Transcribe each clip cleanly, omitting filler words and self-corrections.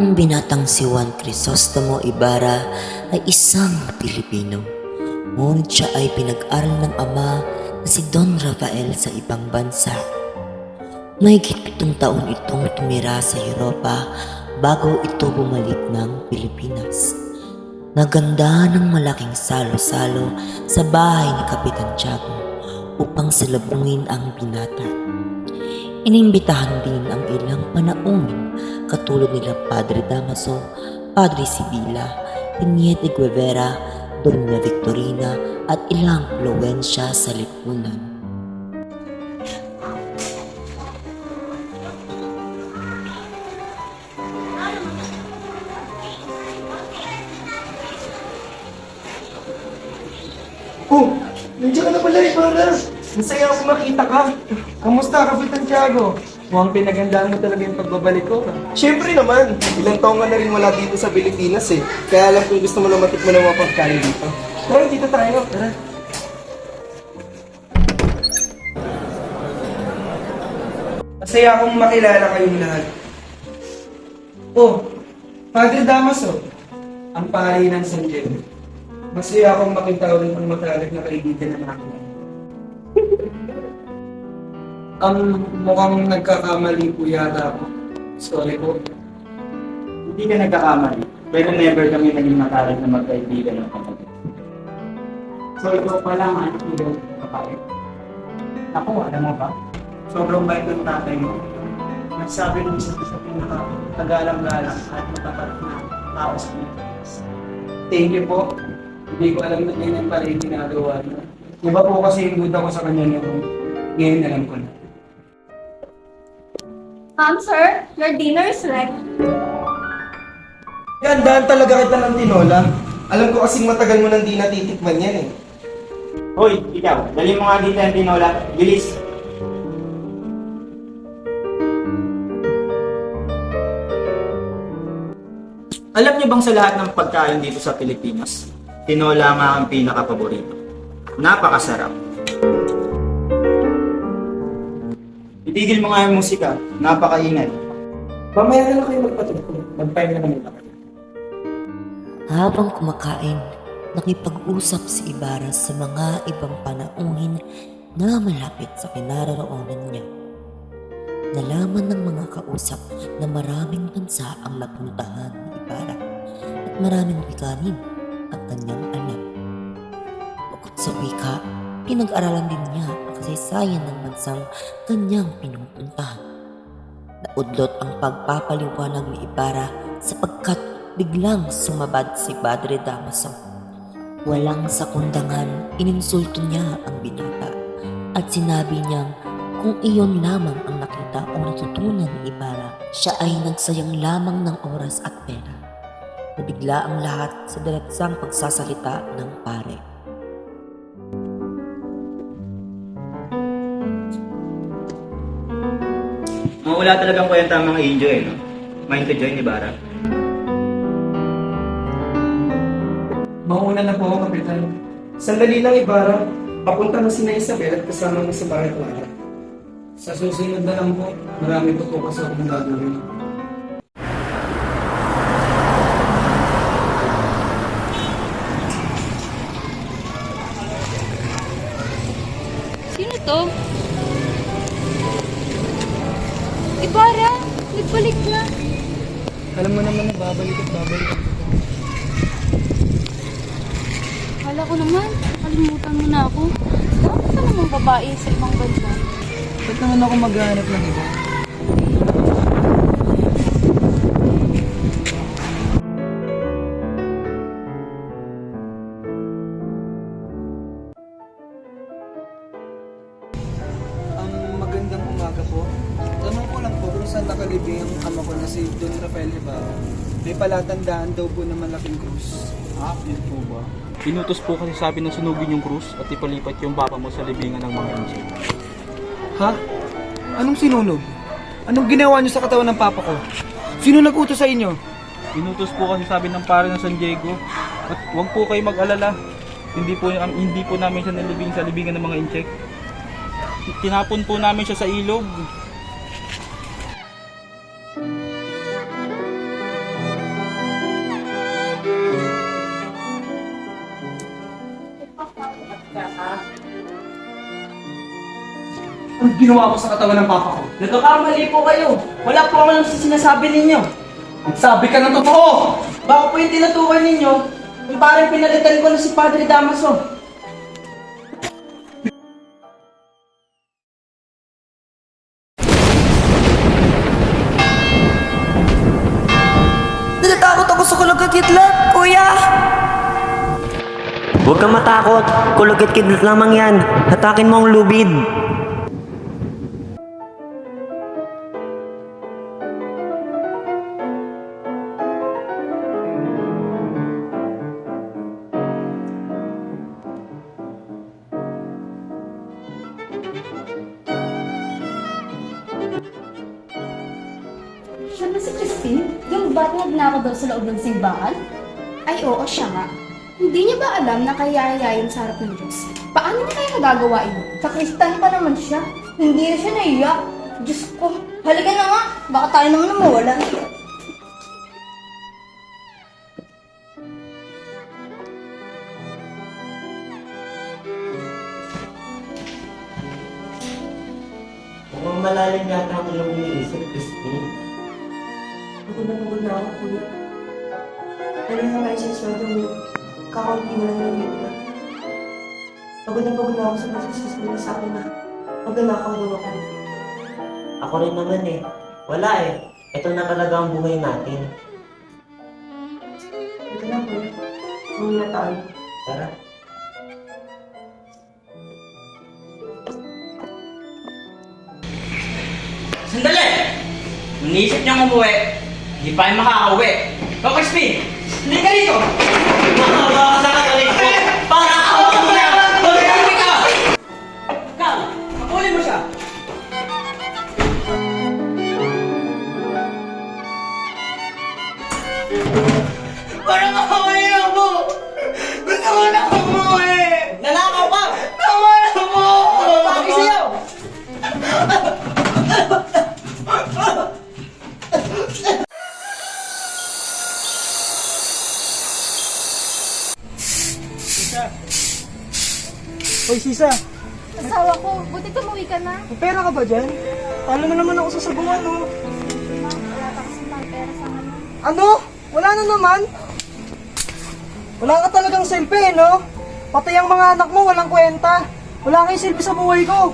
Ang binatang si Juan Crisostomo Ibarra ay isang Pilipino. Ngunit siya ay pinag-aral ng ama na si Don Rafael sa ibang bansa. Mahigit 7 taon itong tumira sa Europa bago ito bumalik ng Pilipinas. Naganda ng malaking salo-salo sa bahay ni Kapitan Tiago upang salubungin ang binata. Inimbitahan din ang ilang panauhin katulad nila Padre Damaso, Padre Sibila, Teniente Guevara, Doña Victorina at ilang pluwensya sa lipunan. Oh, nandiyan ka na pala, Ibarra. Masaya ako makita ka. Kamusta, Kapitan Tiago? Mukhang pinagandaan mo talaga yung pagbabalik ko. Siyempre naman, ilang taong ka na rin wala dito sa Pilipinas eh. Kaya alam kung gusto mo na matikman ng mga pagkain dito. Tara, dito tayo. Tara. Masaya akong makilala kayong lahat. Oh, Padre Damaso, ang pari ng San Diego. Masaya akong makita ulit ang matalik na kaibigan ng akin. Mukhang nagkakamali po yata ako. Sorry po. Hindi ka nagkakamali, pero never kami naging matalik na magkaibigan ng kapatid. So ikaw pala ang anak ni Don Rafael. Ako, alam mo ba? Sobrang bait ng tatay mo. Nagsabi ng isa sa pinaka-tagalang-galang at matapat na tao sa Pilipinas. Thank you po. Hindi ko alam na ganyan pala yung ginagawa niya. Iba po kasi yung duda ko sa kanya noon. Ngayon alam ko na. Sir, your dinner is ready. Yan, daan talaga kita ng tinola. Alam ko kasing matagal mo nang di natitikman yan eh. Hoy, ikaw, dali mo nga dito ang tinola. Bilis! Alam niyo bang sa lahat ng pagkain dito sa Pilipinas, tinola nga ang pinaka-paborito. Napakasarap. Itigil mo nga yung musika. Napakaingay. Mamaya na lang kayo magpatugtog. Magpahinga na muna kayo. Habang kumakain, nakipag-usap si Ibarra sa mga ibang panauhin na malapit sa kinaroroonan niya. Nalaman ng mga kausap na maraming bansa ang napuntahan ni Ibarra at maraming wikanin ang kanyang alam. Bukod sa wika, pinag-aralan din niya ang kasaysayan ng bansang kanyang pinupuntahan. Naudlot ang pagpapaliwanag ni Ibarra sapagkat biglang sumabad si Padre Damaso. Walang sakundangan, ininsulto niya ang binata at sinabi niyang kung iyon lamang ang nakita o natutunan ni Ibarra, siya ay nagsayang lamang ng oras at pera. Nabigla ang lahat sa diretsang pagsasalita ng pare. Wala talagang kwenta ang mga Indio eh, no? Mind to join ni Bara. Mauna na po ako, Kapitan. Sandali lang, Ibarra. Papunta na si na Isabel at kasama mo sa bahay ko. Sa susunod na lang po, marami po po kasi akong gagawin. Sino to? Ibarra, nagbalik na. Alam mo naman na babalik at babalik. Kala ko naman, kalimutan mo na ako. Bakit ka namang babae sa ibang bansa? Ba't naman ako maghahanap ng iba? Magandang umaga po. Tanong ko lang po kung saan nakalibing ang ama ko na si Don Rafael Ibarra. May palatandaan daw po na malaking krus. Yun po ba? Inutos po kasi sabi na sunugin yung krus at ipalipat yung baka mo sa libingan ng mga insect. Ha? Anong sinunog? Anong ginawa niyo sa katawan ng papa ko? Sino nag-utos sa inyo? Inutos po kasi sabi ng pare ng San Diego at huwag po kayo mag-alala. Hindi po namin siya nalibing sa libingan ng mga insect. Tinapon po namin siya sa ilog. Anong ginawa ko sa katawan ng papa ko? Nagkakamali po kayo. Wala po ako alam sa sinasabi ninyo. Magsabi ka ng totoo! Baka po yung tinutukan ninyo, yung parang pinalitan ko na si Padre Damaso. Natatakot ako sa kulog-kidlat, kuya! Huwag kang matakot. Kulugit-kidlat lamang yan. Hatakin mo ang lubid. Siya na si Christine? Yung bat nagnakaw daw sa loob ng simbahan? Ay oo, siya nga. Hindi niya ba alam na kayayayin sa harap ng Diyos? Paano niya kaya nagagawa yun? Sakristan pa naman siya. Hindi na siya naiyak. Diyos ko, halika na nga. Baka tayo naman na mawala. Mukhang malalim yata ang iyong iniisip, Christine. Pagod na ako, kuya. Ano yung mga isaswado mo? Kakaunti mo lang yung libre. Pagod na ako sa masasas nila sa akin na magnanakaw daw ako. Ako rin naman eh. Wala eh. Ito na talaga ang buhay natin. Ito na, kuya. Huwag na tayo. Tara. Sandali! Nanisip niyang umuwi, hindi pa kayo makakauwi. Go, Crispy! Hindi ka dito! Mahaba ka sa kagaling ko! Para ako! Umuwi ka! Kang, kapulin mo siya! Parang umuwi ako! Gusto ko na umuwi! Nanakaw ka! Tama na mo! Bakit sa'yo? Hoy, Sisa, Asawa ko, buti tumuwi ka na. may pera ka ba dyan? Talo na naman ako sa sabuhan, no? Wala ka kasi ng pera sa ano. Ano? Wala na naman? Wala ka talagang silbi, no? Pati ang mga anak mo, walang kwenta. Wala kang silbi sa buhay ko.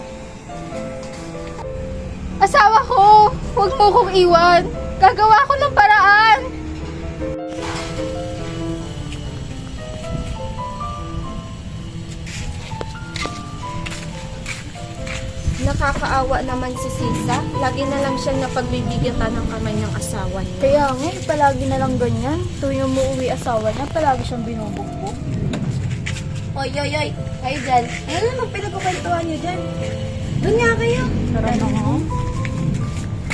Asawa ko, huwag mo kong iwan. Gagawa ko ng paraan. Nakakaawa naman si Sisa. Lagi na lang siyang napagbibigatan ng kamay ng asawa niya. Kaya nga, palagi na lang ganyan. Tuwing umuwi asawa niya, palagi siyang binubugbog. Oy! Kayo dyan. Ano naman pinagkukwentuhan niyo dyan? Doon nga kayo. Tara na nga.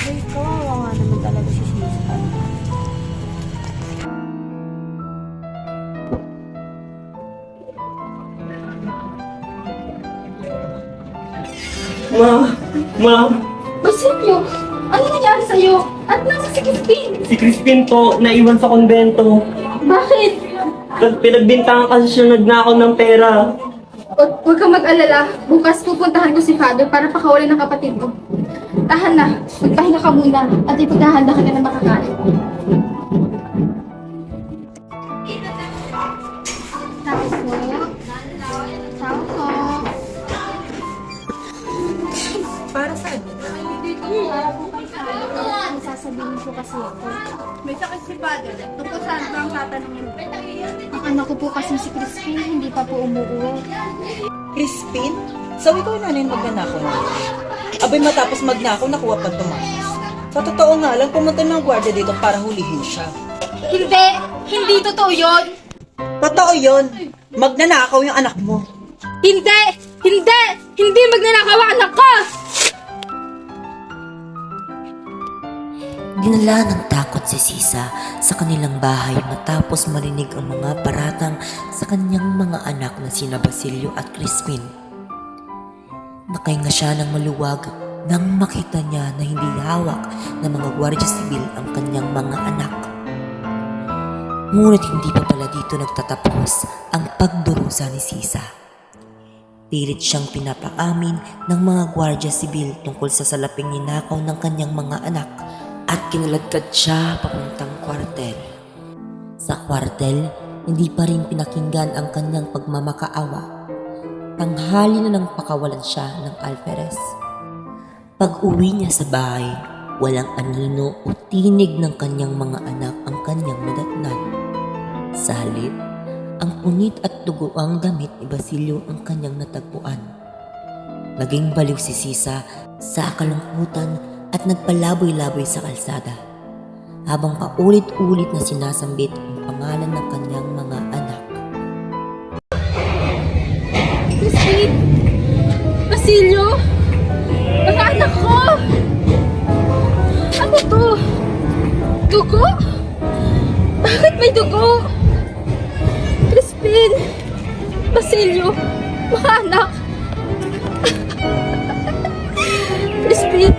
Ay, kawawa nga naman talaga si Sisa. Ma! Basilio, ano nangyari sa'yo? At nasa si Crispin? Si Crispin po, naiwan sa konbento. Bakit? Pinagbintangan kasi siya nagnakaw ng pera. Huwag kang mag-alala. Bukas pupuntahan ko si Father para pakawalan ng kapatid mo. Tahan na. Magpahinga ka muna at ipaghahanda ka na ng makakain. Tao po. Tao po. Para saan? Para po kay Father. May sasabihin ko kasi ako. May sakit si Father. Tungkol saan ba ang tatanungin? Ang anak ko po kasi si Crispin, hindi pa po umuwi. Crispin? So ikaw na rin magnanakaw na. Abay matapos magnakaw, nakuha pa tumakas. Sa totoo nga lang, pumunta ng gwardiya dito para hulihin siya. Hindi! Hindi totoo yun! Totoo yon. Magnanakaw yung anak mo. Hindi! Hindi! Hindi magnanakaw ang anak ko! Dinala ng takot si Sisa sa kanilang bahay matapos marinig ang mga paratang sa kanyang mga anak na sina Basilio at Crispin. Nakahinga siya ng maluwag nang makita niya na hindi hawak ng mga gwardiya sibil ang kanyang mga anak. Ngunit hindi pa pala dito nagtatapos ang pagdurusa ni Sisa. Pilit siyang pinapaamin ng mga gwardya sibil tungkol sa salaping ninakaw ng kanyang mga anak at kinaladkad siya papuntang kwartel. Sa kwartel, hindi pa rin pinakinggan ang kanyang pagmamakaawa. Tanghali na nang pakawalan siya ng alferez. Pag-uwi niya sa bahay, walang anino o tinig ng kanyang mga anak ang kanyang nadatnan. Sa halip, ang punit at dugoang damit ni Basilio ang kanyang natagpuan. Naging baliw si Sisa sa kalungkutan at nagpalaboy-laboy sa kalsada habang paulit-ulit na sinasambit ang pangalan ng kanyang mga anak. Christine! Basilio! Mga anak ko! Ano to? Dugo? Bakit may dugo? Crispin! Basilio! Mga anak! Crispin!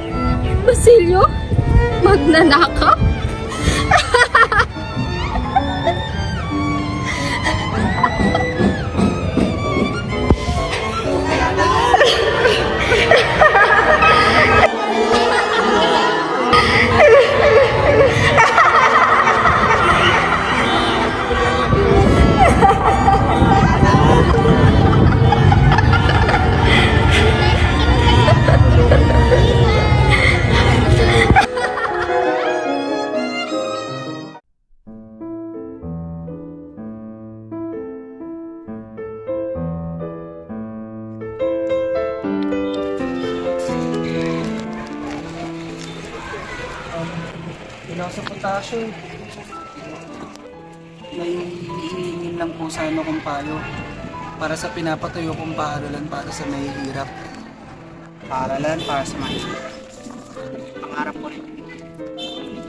Basilio! Magnanakaw? Nasa potasyo. May hihingin lang po sana kong payo para sa pinapatayo kong paaralan para sa mahihirap. Paaralan para sa mga pangarap ko rin.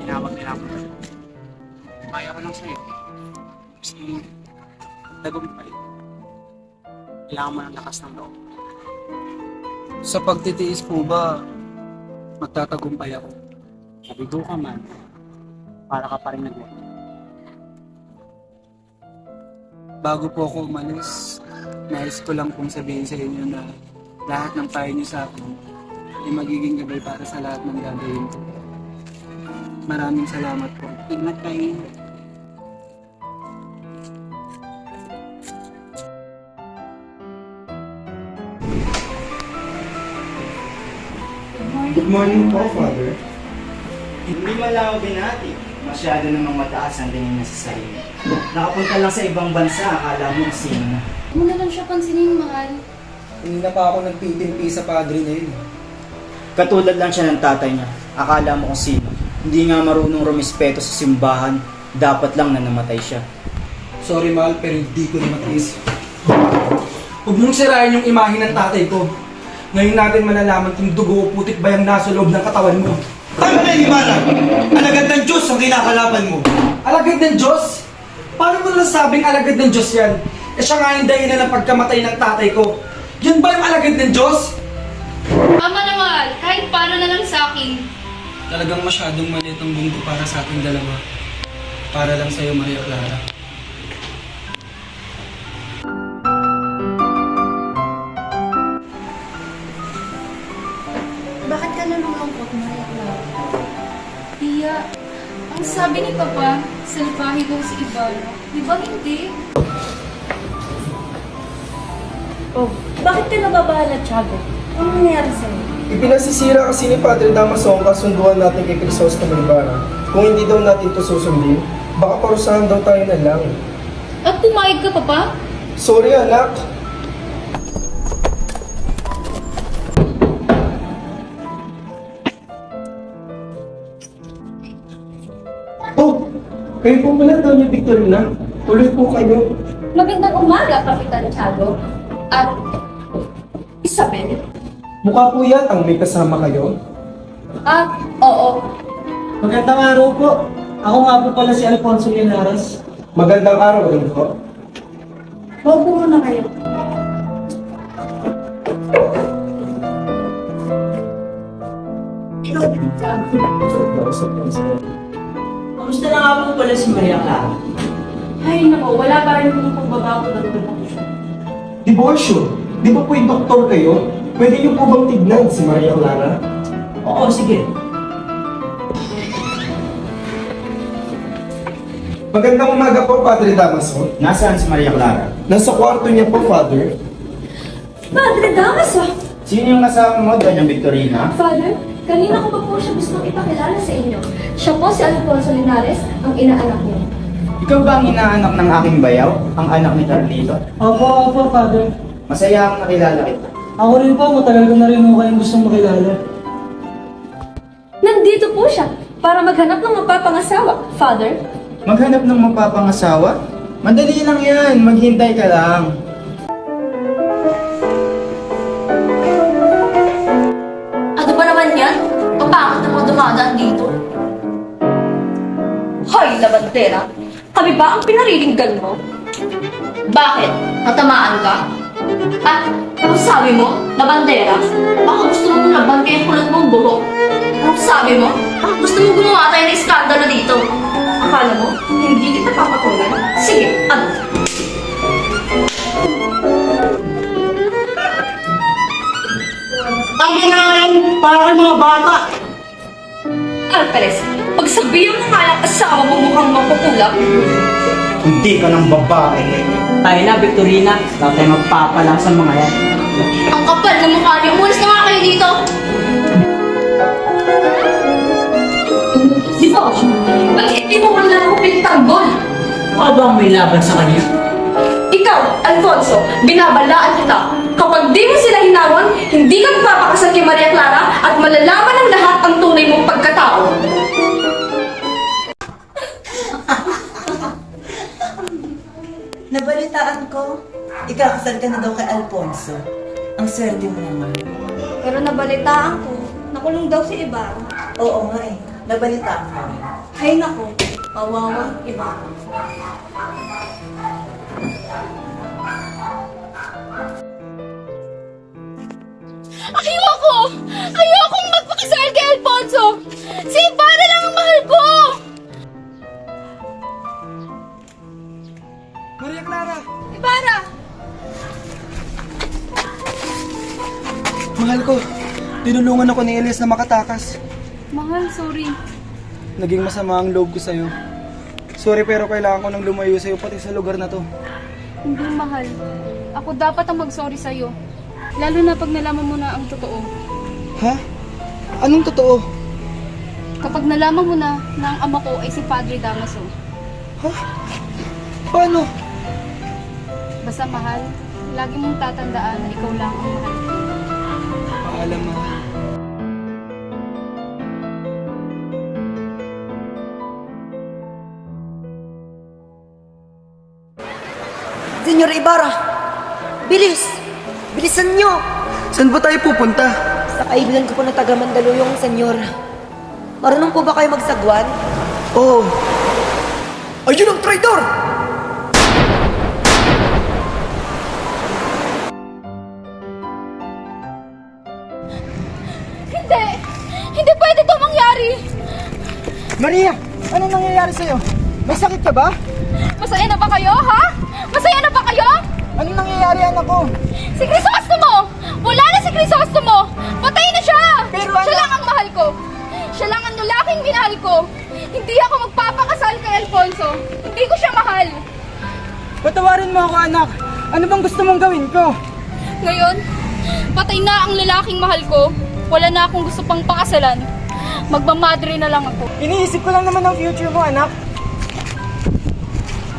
Tinawag nila ako. Kaya ko lang sa'yo. Gusto mo tagumpay. Kailangan mo ng lakas ng loob. Sa pagtitiis po ba, magtatagumpay ako? Mabigo ka man. Para ka pa rin nagawa. Bago po ako umalis, nais ko lang pong sabihin sa inyo na lahat ng payo niyo sa akin ay magiging gabay para sa lahat ng gagawin ko. Maraming salamat po. Ingat kayo. Good morning po, Father. Hindi malaw din natin. Masyado namang mataas ang tingin niya sa sarili. Nakapunta lang sa ibang bansa, akala mo sino na. Huwag mo na lang siya pansinin, mahal. Hindi na pa ako nagtitimpi sa padre na yun. Katulad lang siya ng tatay niya. Akala mo kung sino. Hindi nga marunong rumispeto sa simbahan. Dapat lang na namatay siya. Sorry mahal, pero hindi ko na matiis. Huwag mong sirain yung imahe ng tatay ko. Ngayon natin malalaman kung dugo o putik ba yung nasa loob ng katawan mo. Tama na yung Ibarra! Alagad ng Diyos ang kinakalaban mo! Alagad ng Diyos? Paano mo nasabing alagad ng Diyos yan? Eh siya nga yung dahilan ng pagkamatay ng tatay ko. Yun ba yung alagad ng Diyos? Tama na, mahal. Kahit paano na lang sa akin. Talagang masyadong maliit ang mundo para sa ating dalawa. Para lang sa'yo, Maria Clara. Bakit ka nalulungkot, Maria Clara? Tia, ang sabi ni Papa, salbahe daw si Ibarra. Di ba hindi? Oh, bakit ka nababahala, Tiago? Ano nangyari sa'yo? Ipinasisira kasi ni Padre Damaso ang kasunduan natin kay Crisostomo Ibarra. Kung hindi daw natin ito susundin, baka parusahan daw tayo ng langit. At pumayag ka, Papa? Sorry anak. Oh, kayo po pala daw ni Victorina. Tuloy po kayo. Magandang umaga, Kapitan Tiago. At Isabel? Mukha po yatang may kasama kayo. Oo. Magandang araw po. Ako nga po pala si Alfonso Linares. Magandang araw rin po. Maupo muna kayo. Kamusta na nga po pala si Maria Clara? Ay, nako, wala pa rin kung pagbabago ng relasyon. Diborsyo. Di ba po'y doktor kayo? Pwede niyo po bang tignan si Maria Clara? Oo, sige. Magandang umaga po, Padre Damaso. Nasaan si Maria Clara? Nasa kwarto niya po, Father. Padre Damaso! Sino yung kasama mo, Doña Victorina? Father, kanina ko pa po siya gustong ipakilala sa inyo. Siya po si Alfonso Linares, ang inaanak niyo. Ikaw ba ang inaanak ng aking bayaw? Ang anak ni Carlito? Opo, Father. Masaya akong nakilala kita. Ako rin po, matagal ko na rin mo kayong gustong makilala. Nandito po siya para maghanap ng mapapangasawa, Father. Maghanap ng mapapangasawa? Madali lang yan, maghintay ka lang. Ano ba naman yan? Papakit na mga dumadaan dito. Hoy, labandera! Kami ba ang pinariringgan mo? Bakit? Natamaan ka? At ano sabi mo, labandera? Baka gusto mo laban kaya kulot mong buhok. Ano sabi mo? Baka gusto mo gumawa tayo ng iskandalo dito. Akala mo, hindi kita papatungan? Sige, ano? Tama na yan, para kay mga bata. Alperes, pagsabihan mo nga lang asawa mo mukhang mapupulak. Hindi ka ng babae. Tayo na, Victorina. Huwag tayo magpapala sa mga yan. Ang kapal ng mukha niyo. Umalis na nga kayo dito. Di ba? Bakit di mo wala ako pinagtanggol? Ano ba ang may laban sa kanya? Ikaw, Alfonso, binabalaan kita. Kapag di mo sila hinawan, hindi ka magpapakasal kay Maria Clara at malalaman ng lahat ang tunay mong pagkatao. Nabalitaan ko, ikakasal ka na daw kay Alfonso. Ang swerte mo naman. Pero nabalitaan ko, nakulong daw si Ibarra. Oo nga eh, nabalitaan ko rin. Hay nako, kawawang Ibarra. Ayoko! Ayokong magpakasal kay Alfonso! Si Ibarra lang ang mahal ko! Maria Clara! Ibarra! Mahal ko, tinulungan ako ni Elias na makatakas. Mahal, sorry. Naging masama ang loob ko sa'yo. Sorry pero kailangan ko nang lumayo sa'yo pati sa lugar na to. Hindi, mahal. Ako dapat ang mag-sorry sa'yo. Lalo na pag nalaman mo na ang totoo. Ha? Anong totoo? Kapag nalaman mo na ang ama ko ay si Padre Damaso. Ha? Paano? Basta mahal, lagi mong tatandaan na ikaw lang ang mahal ko. Paalam, mahal. Senyor Ibarra! Bilis! Bilisan nyo! Saan ba tayo pupunta? Sa kaibigan ko po na taga Mandaluyong, senyor. Marunong po ba kayo magsagwan? Oo. Ayun ang traitor! Hindi! Hindi pwede ito mangyari! Maria! Anong nangyayari sa'yo? May sakit ka ba? Masaya na ba kayo, ha? Masaya na ba kayo? Anong nangyayari, anak ko? Si Crisostomo! Wala na si Crisostomo! Patay na siya! Pero siya lang ang mahal ko! Siya lang ang lalaking minahal ko! Hindi ako magpapakasal kay Alfonso! Hindi ko siya mahal! Patawarin mo ako, anak. Ano bang gusto mong gawin ko? Ngayon, patay na ang lalaking mahal ko. Wala na akong gusto pang pakasalan. Magmamadre na lang ako. Iniisip ko lang naman ang future mo, anak.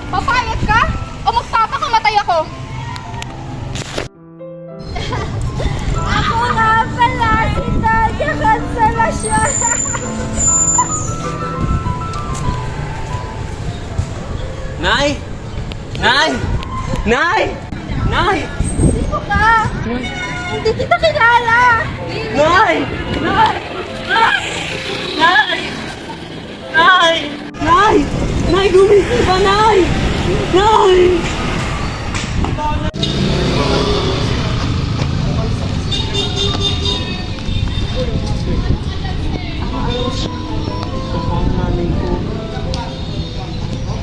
Papayag ka? O magpapakamatay ako? Ako na pala si Talia Cancelacion! Nay! Nay! Nay! Nay! Sino ka? Hindi kita kilala! Nay! Nay! Nay! Nay! Nay! Nay! Nay, gumising ka, Nay! Nay!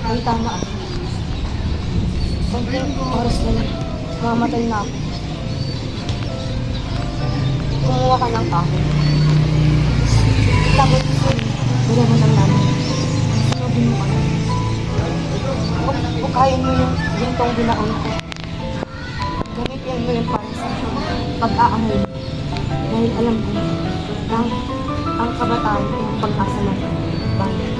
Ay, tama. Konting oras na lang. Mamatay na ako. kumuha ka ng kahoy. Tapos, wala mo ng namin. Sunodin mo kami. Bukayin mo yung gintong binaon ko. Gamitin mo yun para sa pag-aangin. Dahil alam ko, ang kabataan ko yung pag-asa natin. Bye.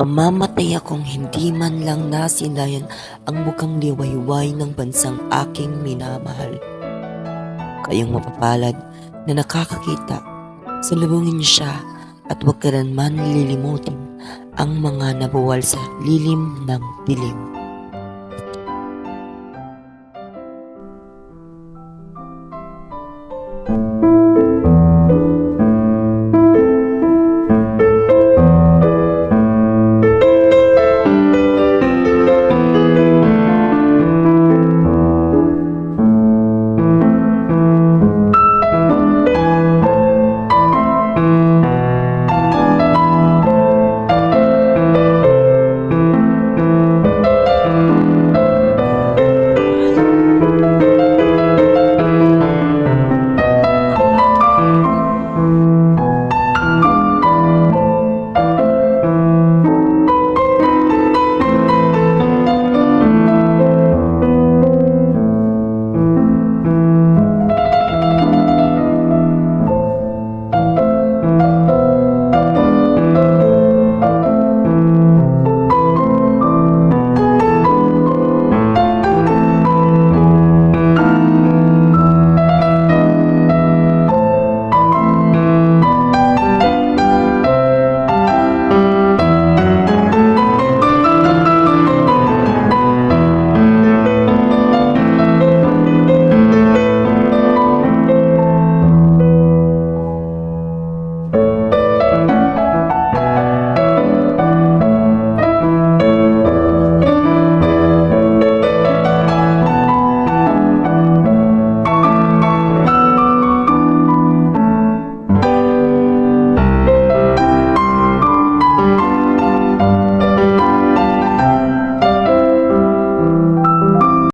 Mamamatay akong hindi man lang nasinayan ang mukhang liwayway ng bansang aking minamahal. Kayong mapapalad na nakakakita, salubungin siya at huwag ka man lilimutin ang mga nabuwal sa lilim ng dilim.